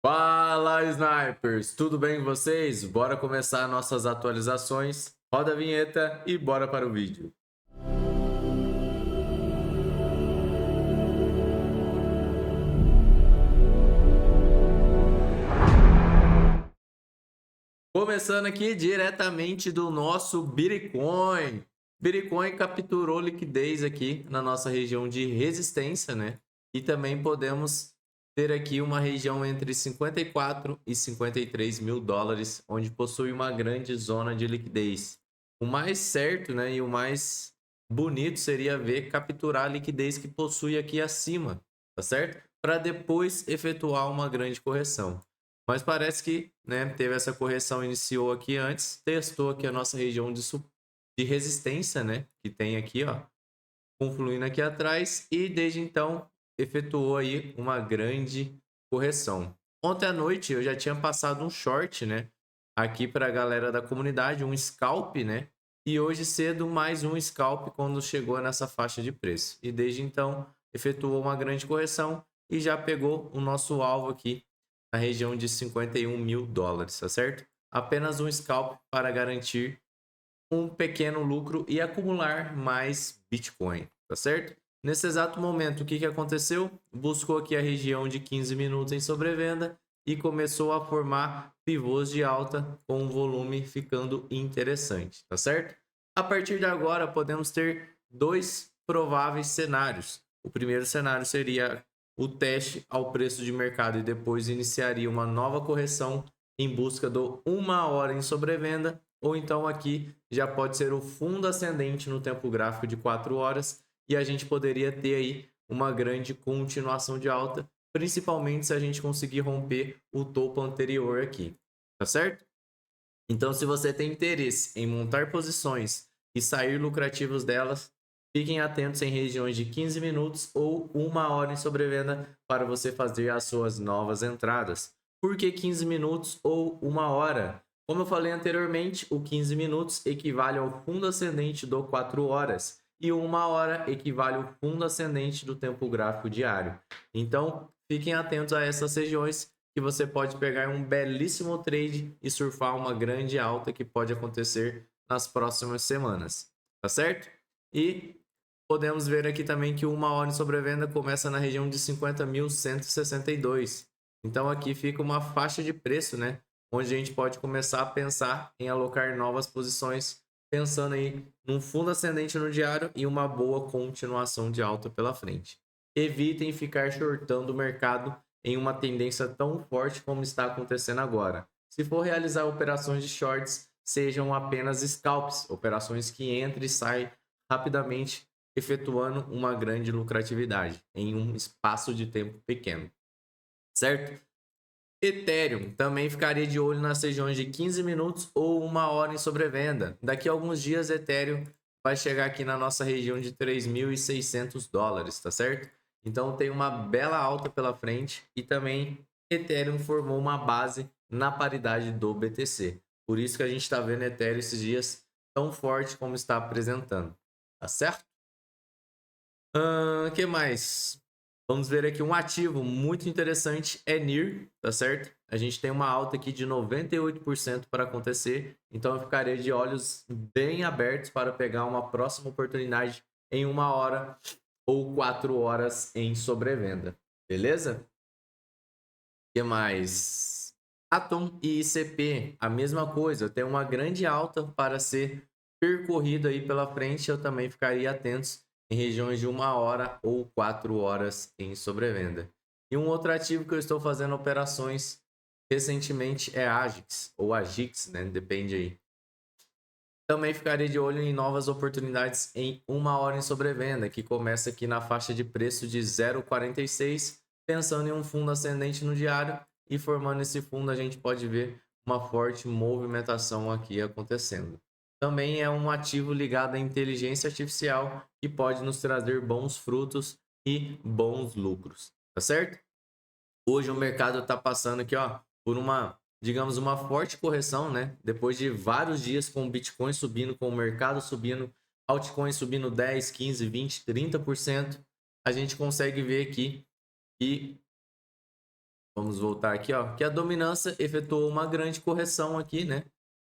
Fala, snipers! Tudo bem com vocês? Bora começar nossas atualizações. Roda a vinheta e bora para o vídeo. Começando aqui diretamente do nosso Bitcoin. Bitcoin capturou liquidez aqui na nossa região de resistência, né? E também podemos ter aqui uma região entre 54 e 53 mil dólares, onde possui uma grande zona de liquidez. O mais certo, né, e o mais bonito seria ver capturar a liquidez que possui aqui acima, tá certo? Para depois efetuar uma grande correção. Mas parece que, né, teve essa correção, iniciou aqui antes, testou aqui a nossa região de resistência, né, que tem aqui, ó, confluindo aqui atrás, e desde então efetuou aí uma grande correção. Ontem à noite eu já tinha passado um short, né, aqui para a galera da comunidade, um scalp, né, e hoje cedo mais um scalp quando chegou nessa faixa de preço. E desde então efetuou uma grande correção e já pegou o nosso alvo aqui na região de 51 mil dólares, tá certo? Apenas um scalp para garantir um pequeno lucro e acumular mais Bitcoin, tá certo? Nesse exato momento, o que aconteceu? Buscou aqui a região de 15 minutos em sobrevenda e começou a formar pivôs de alta com o volume ficando interessante, tá certo? A partir de agora, podemos ter dois prováveis cenários. O primeiro cenário seria o teste ao preço de mercado e depois iniciaria uma nova correção em busca do 1 hora em sobrevenda, ou então aqui já pode ser o fundo ascendente no tempo gráfico de 4 horas e a gente poderia ter aí uma grande continuação de alta, principalmente se a gente conseguir romper o topo anterior aqui, tá certo? Então, se você tem interesse em montar posições e sair lucrativos delas, fiquem atentos em regiões de 15 minutos ou 1 hora em sobrevenda para você fazer as suas novas entradas. Por que 15 minutos ou 1 hora? Como eu falei anteriormente, o 15 minutos equivale ao fundo ascendente do 4 horas e 1 hora equivale ao fundo ascendente do tempo gráfico diário. Então, fiquem atentos a essas regiões que você pode pegar um belíssimo trade e surfar uma grande alta que pode acontecer nas próximas semanas, tá certo? E podemos ver aqui também que 1 hora em sobrevenda começa na região de 50.162. Então aqui fica uma faixa de preço, né? Onde a gente pode começar a pensar em alocar novas posições, pensando aí num fundo ascendente no diário e uma boa continuação de alta pela frente. Evitem ficar shortando o mercado em uma tendência tão forte como está acontecendo agora. Se for realizar operações de shorts, sejam apenas scalps, operações que entram e saem rapidamente, efetuando uma grande lucratividade em um espaço de tempo pequeno, certo? Ethereum também ficaria de olho nas regiões de 15 minutos ou 1 hora em sobrevenda. Daqui a alguns dias, Ethereum vai chegar aqui na nossa região de 3.600 dólares, tá certo? Então tem uma bela alta pela frente e também Ethereum formou uma base na paridade do BTC. Por isso que a gente está vendo Ethereum esses dias tão forte como está apresentando, tá certo? Que mais? Vamos ver aqui um ativo muito interessante é NIR, tá certo? A gente tem uma alta aqui de 98% para acontecer, então eu ficarei de olhos bem abertos para pegar uma próxima oportunidade em 1 hora ou 4 horas em sobrevenda, beleza? O que mais? Atom e ICP, a mesma coisa, tem uma grande alta para ser percorrido aí pela frente, eu também ficaria atentos em regiões de 1 hora ou 4 horas em sobrevenda. E um outro ativo que eu estou fazendo operações recentemente é Agix, ou Agix, né? Depende aí. Também ficaria de olho em novas oportunidades em 1 hora em sobrevenda, que começa aqui na faixa de preço de 0,46, pensando em um fundo ascendente no diário, e formando esse fundo a gente pode ver uma forte movimentação aqui acontecendo. Também é um ativo ligado à inteligência artificial que pode nos trazer bons frutos e bons lucros, tá certo? Hoje o mercado está passando aqui, ó, por uma, digamos, uma forte correção, né? Depois de vários dias com o Bitcoin subindo, com o mercado subindo, altcoins subindo 10, 15, 20, 30%, a gente consegue ver aqui que Vamos voltar aqui, ó, que a dominância efetuou uma grande correção aqui, né?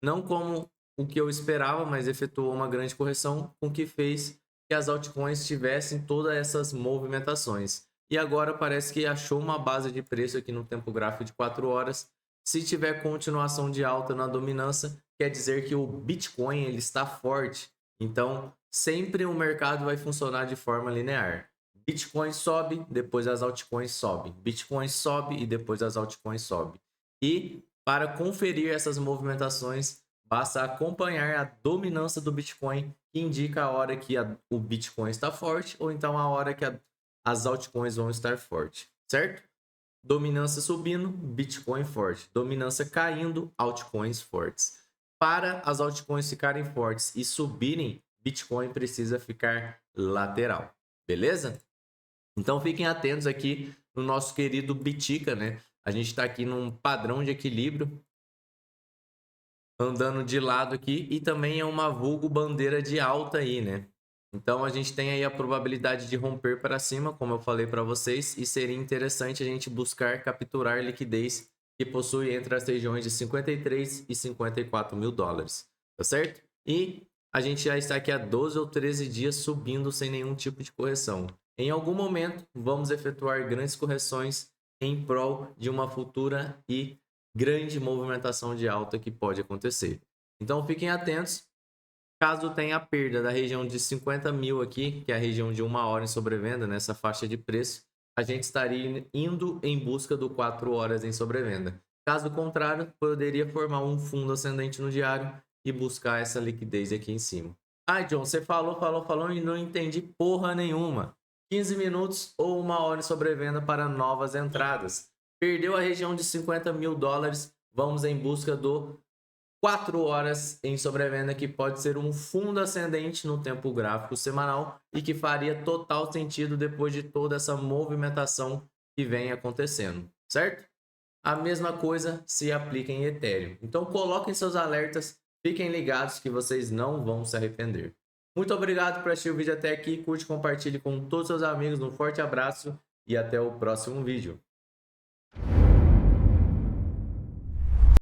Não como o que eu esperava, mas efetuou uma grande correção, o que fez que as altcoins tivessem todas essas movimentações. E agora parece que achou uma base de preço aqui no tempo gráfico de 4 horas. Se tiver continuação de alta na dominância, quer dizer que o Bitcoin ele está forte. Então, sempre o mercado vai funcionar de forma linear. Bitcoin sobe, depois as altcoins sobem. Bitcoin sobe e depois as altcoins sobem. E para conferir essas movimentações, basta acompanhar a dominância do Bitcoin, que indica a hora que o Bitcoin está forte ou então a hora que as altcoins vão estar fortes, certo? Dominância subindo, Bitcoin forte. Dominância caindo, altcoins fortes. Para as altcoins ficarem fortes e subirem, Bitcoin precisa ficar lateral. Beleza? Então fiquem atentos aqui no nosso querido Bitica, né? A gente está aqui num padrão de equilíbrio, andando de lado aqui, e também é uma vulgo bandeira de alta aí, né? Então a gente tem aí a probabilidade de romper para cima, como eu falei para vocês, e seria interessante a gente buscar capturar liquidez que possui entre as regiões de 53 e 54 mil dólares, tá certo? E a gente já está aqui há 12 ou 13 dias subindo sem nenhum tipo de correção. Em algum momento, vamos efetuar grandes correções em prol de uma futura e grande movimentação de alta que pode acontecer. Então fiquem atentos. Caso tenha perda da região de 50 mil aqui, que é a região de 1 hora em sobrevenda, nessa faixa de preço, a gente estaria indo em busca do 4 horas em sobrevenda. Caso contrário, poderia formar um fundo ascendente no diário e buscar essa liquidez aqui em cima. Ah, John, você falou e não entendi porra nenhuma. 15 minutos ou 1 hora em sobrevenda para novas entradas. Perdeu a região de 50 mil dólares, vamos em busca do 4 horas em sobrevenda, que pode ser um fundo ascendente no tempo gráfico semanal e que faria total sentido depois de toda essa movimentação que vem acontecendo, certo? A mesma coisa se aplica em Ethereum. Então coloquem seus alertas, fiquem ligados que vocês não vão se arrepender. Muito obrigado por assistir o vídeo até aqui, curte, compartilhe com todos os seus amigos, um forte abraço e até o próximo vídeo.